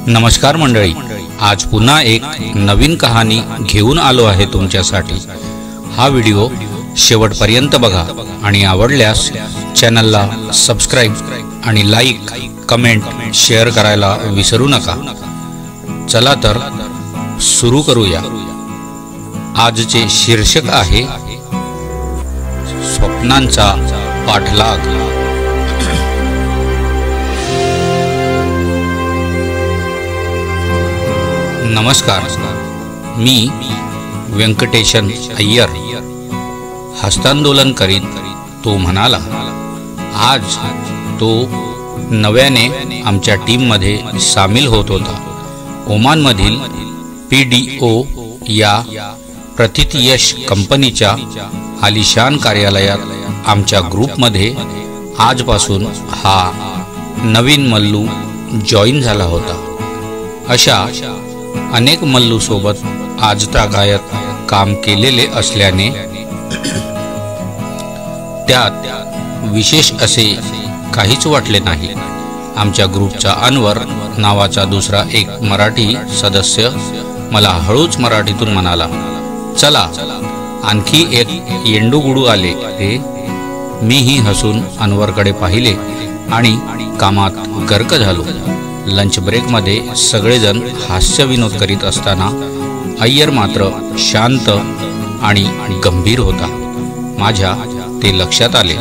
नमस्कार मंडळी, आज पुन्हा एक नवीन कहाणी घेऊन आलो आहे तुमच्यासाठी। हा व्हिडिओ शेवटपर्यंत बघा आणि आवडल्यास चॅनलला सबस्क्राइब आणि लाईक, कमेंट, शेअर करायला विसरू नका। चला तर सुरू करूया। आजचे शीर्षक आहे स्वप्नांचा पाठलाग। नमस्कार, मी व्यंकटेशन अय्यर हस्तांदोलन करीत तो म्हणाला। आज तो नव्याने आमच्या टीममध्ये सामील होत होता। ओमानमधील PDO या प्रतिथयश कंपनीच्या आलिशान कार्यालयात आमच्या ग्रुपमध्ये आजपासून हा नवीन मल्लू जॉईन झाला होता। अशा अनेक मल्लू सोबत आजतागायत काम केलेले असल्याने त्यात विशेष असे काहीच वाटले नाही। आमच्या ग्रुपचा अनवर नावाचा दुसरा एक मराठी सदस्य मला हळूच मराठीतून म्हणाला, चला आणखी एक येंडूगुडू आले रे। मीही हसून अनवरकडे पाहिले आणि कामात गर्क झालो। लंच ब्रेकमध्ये सगळेजण हास्यविनोद करीत असताना अय्यर मात्र शांत आणि गंभीर होता। माझ्या ते लक्षात आले।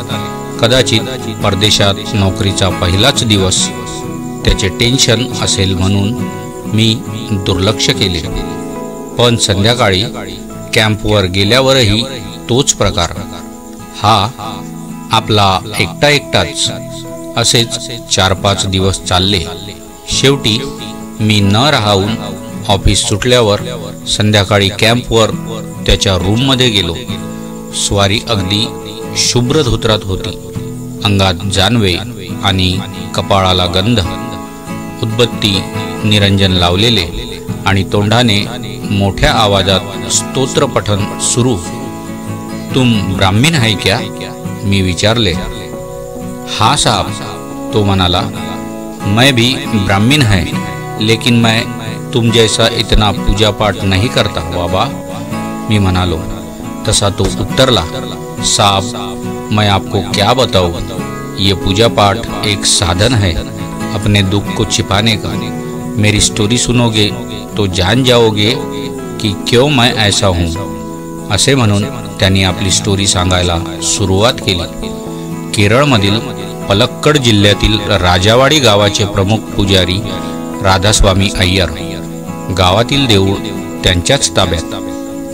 कदाचित परदेशात नोकरीचा पहिलाच दिवस, त्याचे टेन्शन असेल म्हणून मी दुर्लक्ष केले। पण संध्याकाळी कॅम्पवर गेल्यावरही तोच प्रकार। हा आपला एकटाच असेच 4-5 दिवस चालले। शेवटी मी न राहून ऑफिस सुटल्यावर संध्याकाळी कॅम्पवर त्याच्या रूममध्ये गेलो। स्वारी अगदी शुभ्र धोत्रात होती। अंगात जानवे आणि कपाळाला गंध, उदबत्ती निरंजन लावलेले आणि तोंडाने मोठ्या आवाजात स्तोत्र पठण सुरू। तुम ब्राह्मण है क्या? मी विचारले। हाँ साहब, तो म्हणाला। मैं भी ब्राह्मण है, लेकिन मैं तुम जैसा इतना पूजा पाठ नहीं करता बाबा, मी म्हणालो। तसा तो उत्तरला, साहब मैं आपको क्या बताऊं, ये पूजा पाठ एक साधन है अपने दुख को छिपाने का। मेरी स्टोरी सुनोगे तो जान जाओगे कि क्यों मैं ऐसा हूँ। असे म्हणून त्यांनी आपली स्टोरी सांगायला सुरुवात केली। केरळमधील पलक्कड जिल्ह्यातील राजावाडी गावाचे प्रमुख पुजारी राधास्वामी अय्यर। गावातील देऊळ त्यांच्याच ताब्यात।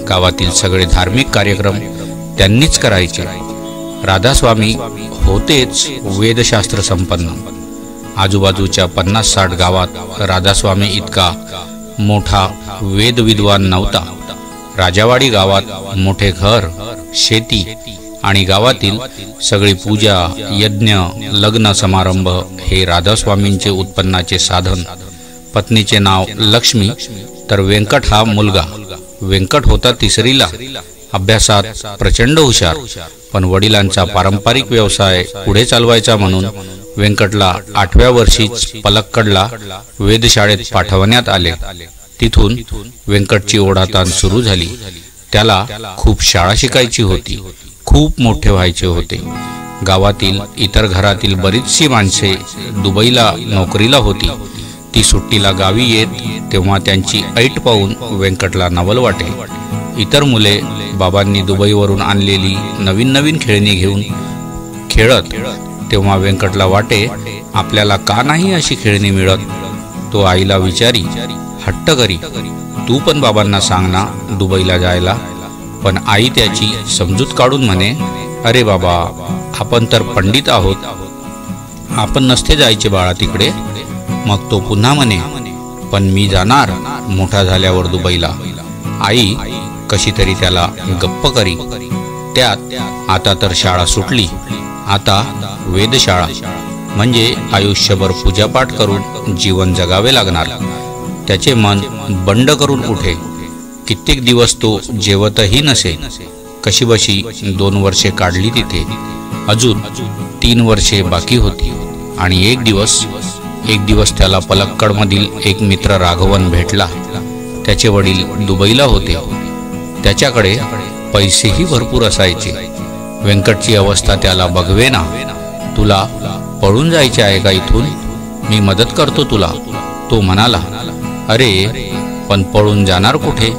गावातील सगळे धार्मिक कार्यक्रम त्यांनीच करायचे। राधास्वामी होतेच वेदशास्त्र संपन्न। आजूबाजूच्या 50-60 गावात राधास्वामी इतका मोठा वेद विद्वान नव्हता। राजावाडी गावात मोठे घर, शेती आणि गावातील सगळी पूजा, यज्ञ, लग्न समारंभ हे राधास्वामींचे उत्पन्नाचे साधन। पत्नीचे नाव लक्ष्मी, तर व्यंकट हा मुलगा। व्यंकट होता 3रीला, अभ्यासात प्रचंड हुशार। पण वडिलांचा पारंपरिक व्यवसाय पुढे चालवायचा म्हणून व्यंकटला 8व्या वर्षीच पलक्कडला वेधशाळेत पाठवण्यात आले। तिथून व्यंकटची ओढाताण सुरू झाली। त्याला खूप शाळा शिकायची होती, खूप मोठे व्हायचे होते। गावातील इतर घरातील बरीचशी माणसे दुबईला नोकरीला होती। ती सुट्टीला गावी येत तेव्हा त्यांची ऐट पाहून व्यंकटला नवल वाटे। इतर मुले बाबांनी दुबईवरून आणलेली नवीन खेळणी घेऊन खेळत तेव्हा व्यंकटला वाटे, आपल्याला का नाही अशी खेळणी मिळत। तो आईला विचारी, हट्ट करी, तू पण बाबांना सांग ना दुबईला जायला। पण आई त्याची समजूत काढून म्हणे, अरे बाबा, आपण तर पंडित आहोत, आपण नसते जायचे बाळा तिकडे। मग तो पुन्हा म्हणे, पण मी जाणार मोठा झाल्यावर दुबईला। आई कशी तरी त्याला गप्प करी। त्यात आता तर शाळा सुटली, आता वेदशाळा म्हणजे आयुष्यभर पूजापाठ करून जीवन जगावे लागणार। त्याचे मन बंड करून उठे। कित्येक दिवस तो जेवतही नसे। कशीबशी 2 वर्षे काढली तिथे। अजून 3 वर्षे बाकी होती आणि एक दिवस एक दिवस त्याला पलक्कडमधील एक मित्र राघवन भेटला. त्याचे वडील दुबईला होते. त्याच्याकडे पैसेही भरपूर असायचे. व्यंकटची अवस्था त्याला बघवेना. तुला पळून जायचे आहे का इथून? मी मदत करतो तुला, तो म्हणाला. अरे पण पळून जाणार कुठे?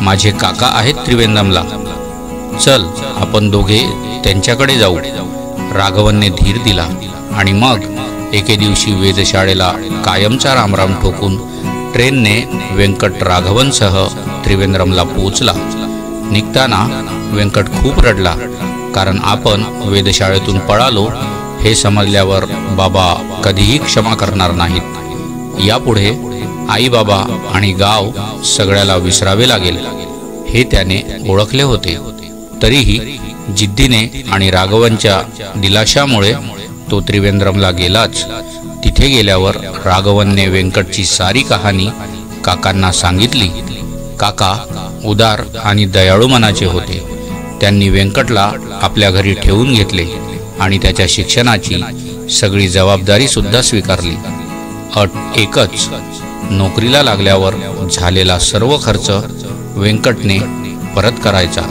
माझे काका आहेत त्रिवेंद्रमला. चल आपण दोघे त्यांच्याकडे जाऊ. राघवनने धीर दिला आणि मग एके दिवशी वेधशाळेला कायमचा रामराम ठोकून ट्रेनने व्यंकट राघवनसह त्रिवेंद्रमला पोचला. निघताना व्यंकट खूप रडला, कारण आपण वेधशाळेतून पळालो हे समजल्यावर बाबा कधीही क्षमा करणार नाहीत. यापुढे आई बाबा आणि गाव सगळ्याला विसरावे लागेल हे त्याने ओळखले होते. तरीही जिद्दीने आणि राघवनच्या दिलाशामुळे तो त्रिवेंद्रमला गेलाच. तिथे गेल्यावर राघवनने व्यंकटची सारी कहाणी काकांना सांगितली. काका उदार आणि दयाळू मनाचे होते. त्यांनी व्यंकटला आपल्या घरी ठेवून घेतले आणि त्याच्या शिक्षणाची सगळी जबाबदारी सुद्धा स्वीकारली. अट एकच, नोकरीला लागल्यावर झालेला सर्व खर्च व्यंकटने परत करायचा.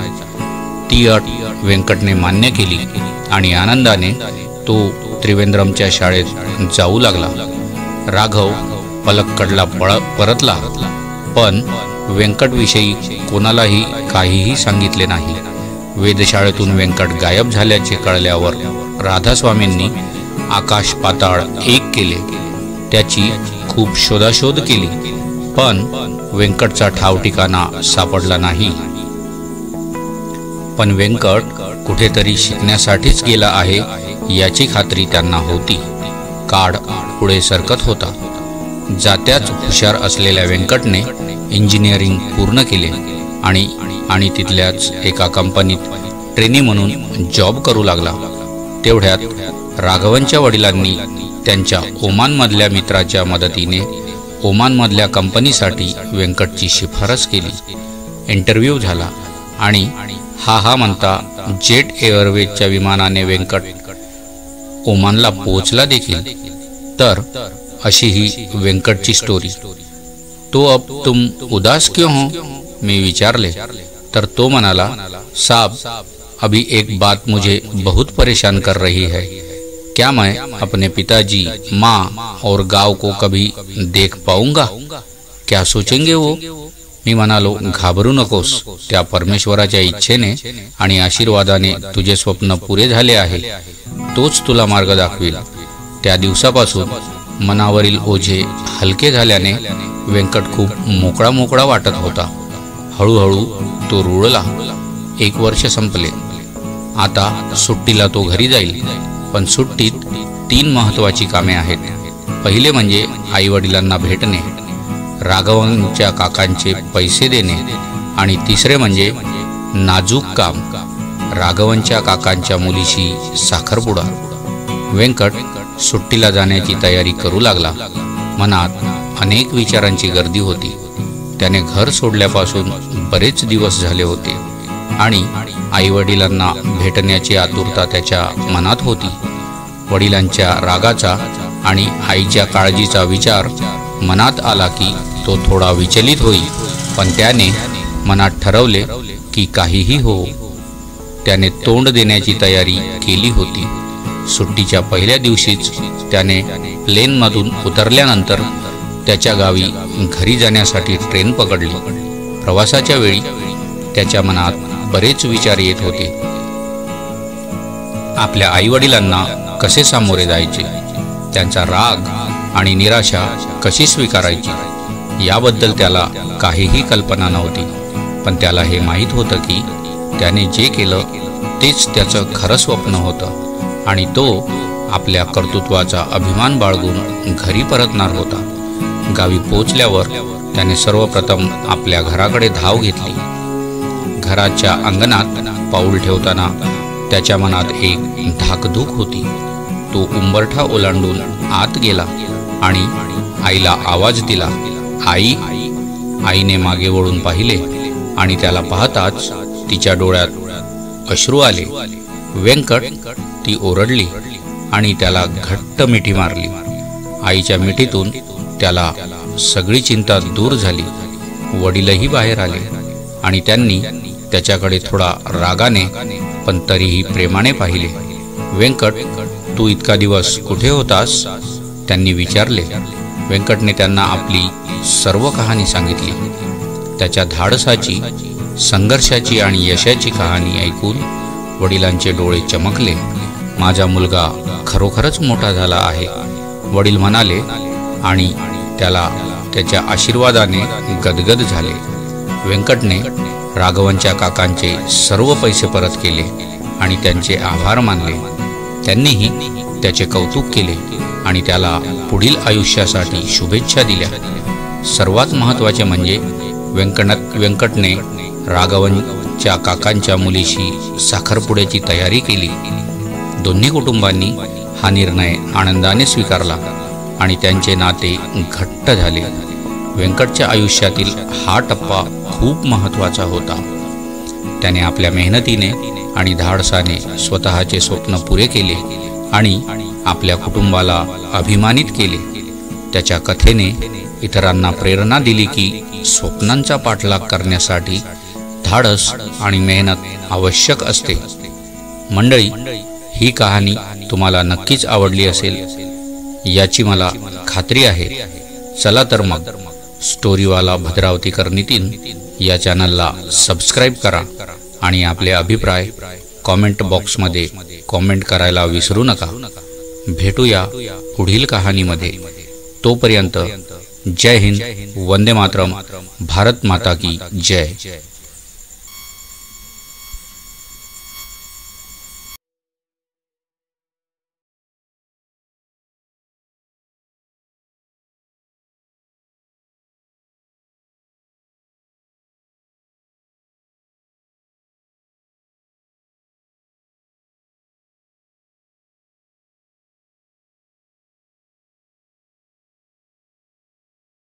ती अट व्यंकटने मान्य केली आणि आनंदाने तो त्रिवेंद्रमच्या शाळेत जाऊ लागला. राघव पलक्कडला परतला, पण व्यंकटविषयी कोणालाही काहीही सांगितले नाही. वेधशाळेतून व्यंकट गायब झाल्याचे कळल्यावर राधास्वामींनी आकाश पाताळ एक केले. त्याची खूप शोधाशोध केली, पण व्यंकटचा ठाव ठिकाणा सापडला नाही. पण व्यंकट कुठेतरी शिकण्यासाठीच गेला आहे याची खात्री त्यांना होती. काळ पुढे सरकत होता. जात्याच हुशार असलेल्या व्यंकटने इंजिनिअरिंग पूर्ण केले आणि तिथल्याच एका कंपनीत ट्रेनी म्हणून जॉब करू लागला. तेवढ्यात राघवनच्या वडिलांनी त्यांच्या ओमानमधल्या मित्राच्या मदतीने ओमानमधल्या कंपनीसाठी व्यंकटची शिफारस केली. इंटरव्ह्यू झाला आणि हा म्हणता जेट एअरवेजच्या विमानाने व्यंकट ओमानला पोहोचला देखील. तर अशी ही व्यंकटची स्टोरी. तो अब तुम उदास क्यों हो, मी विचारले. तर तो म्हणाला, साहब अभी एक बात मुझे बहुत परेशान कर रही है. क्या मैं अपने पिताजी, माँ और गांव को कभी देख पाऊंगा? क्या सोचेंगे वो? मी म्हणालो, घाबरू नकोस. त्या परमेश्वराच्या इच्छेने आणि आशीर्वादाने तुझे स्वप्न पुरे झाले आहे. तोच तुला मार्ग दाखवेल. त्या दिवसापासून मनावरील ओझे हलके झाल्याने व्यंकट खूप मोकळा मोकळा वाटत होता. हळूहळू तो रुळला. 1 वर्ष संपले. आता सुट्टीला तो घरी जाईल. पण सुट्टीत 3 महत्त्वाची कामे आहेत. पहिले म्हणजे आई वडिलांना भेटणे, राघवनच्या काकांचे पैसे देणे आणि तिसरे म्हणजे नाजूक काम, राघवनच्या काकांच्या मुलीशी साखरपुडा. व्यंकट सुट्टीला जाण्याची तयारी करू लागला. मनात अनेक विचारांची गर्दी होती. त्याने घर सोडल्यापासून बरेच दिवस झाले होते आणि आईवडिलांना भेटण्याची आतुरता त्याच्या मनात होती. वडिलांच्या रागाचा आणि आईच्या काळजीचा विचार मनात आला की तो थोडा विचलित होईल. पण त्याने मनात ठरवले की काहीही हो, त्याने तोंड देण्याची तयारी केली होती. सुट्टीच्या पहिल्या दिवशीच त्याने प्लेनमधून उतरल्यानंतर त्याच्या गावी घरी जाण्यासाठी ट्रेन पकडली. प्रवासाच्या वेळी त्याच्या मनात बरेच विचार येत होते. आपल्या आईवडिलांना कसे सामोरे जायचे, त्यांचा राग आणि निराशा कशी स्वीकारायची याबद्दल त्याला काहीही कल्पना नव्हती. पण त्याला हे माहीत होतं की त्याने जे केलं तेच त्याचं खरं स्वप्न होतं आणि तो आपल्या कर्तृत्वाचा अभिमान बाळगून घरी परतणार होता. गावी पोचल्यावर त्याने सर्वप्रथम आपल्या घराकडे धाव घेतली. घराच्या अंगणात पाऊल ठेवताना त्याच्या मनात एक धाकधूक होती. तो उंबरठा ओलांडून आत गेला आणि आईला आवाज दिला, आई. आईने मागे वळून पाहिले आणि त्याला पाहताच तिच्या डोळ्यात अश्रू आले. व्यंकट, ती ओरडली आणि त्याला घट्ट मिठी मारली. आईच्या मिठीतून त्याला सगळी चिंता दूर झाली. वडीलही बाहेर आले आणि त्यांनी त्याच्याकडे थोडा रागाने पण तरीही प्रेमाने पाहिले. व्यंकट, तू इतका दिवस कुठे होतास? त्यांनी विचारले. व्यंकटने त्यांना आपली सर्व कहाणी सांगितली. त्याच्या धाडसाची, संघर्षाची आणि यशाची कहाणी ऐकून वडिलांचे डोळे चमकले. माझा मुलगा खरोखरच मोठा झाला आहे, वडील म्हणाले आणि त्याला त्याच्या आशीर्वादाने गदगद झाले. व्यंकटने राघवनच्या काकांचे सर्व पैसे परत केले आणि त्यांचे आभार मानले. त्यांनीही त्याचे कौतुक केले आणि त्याला पुढील आयुष्यासाठी शुभेच्छा दिल्या. सर्वात महत्त्वाचे म्हणजे व्यंकटने राघवनच्या काकांच्या मुलीशी साखरपुड्याची तयारी केली. दोन्ही कुटुंबांनी हा निर्णय आनंदाने स्वीकारला आणि त्यांचे नाते घट्ट झाले. व्यंकटच्या आयुष्यातील हा टप्पा खूप महत्त्वाचा होता. त्याने आपल्या मेहनतीने आणि धाडसाने स्वतःचे स्वप्न पुरे केले आणि आपल्या कुटुंबाला अभिमानित केले. त्याच्या कथेने इतरांना प्रेरणा दिली की स्वप्नांचा पाठलाग करण्यासाठी धाडस आणि मेहनत आवश्यक असते. मंडळी, ही कहाणी तुम्हाला नक्कीच आवडली असेल याची मला खात्री आहे. चला तर मग स्टोरीवाला भद्रावतीकर नितीन या चॅनलला सबस्क्राईब करा आणि आपले अभिप्राय कॉमेंट बॉक्समध्ये कॉमेंट करायला विसरू नका. भेटूया पुढील कहाणीमध्ये. तोपर्यंत जय हिंद, वंदे मातरम, भारत माता की जय.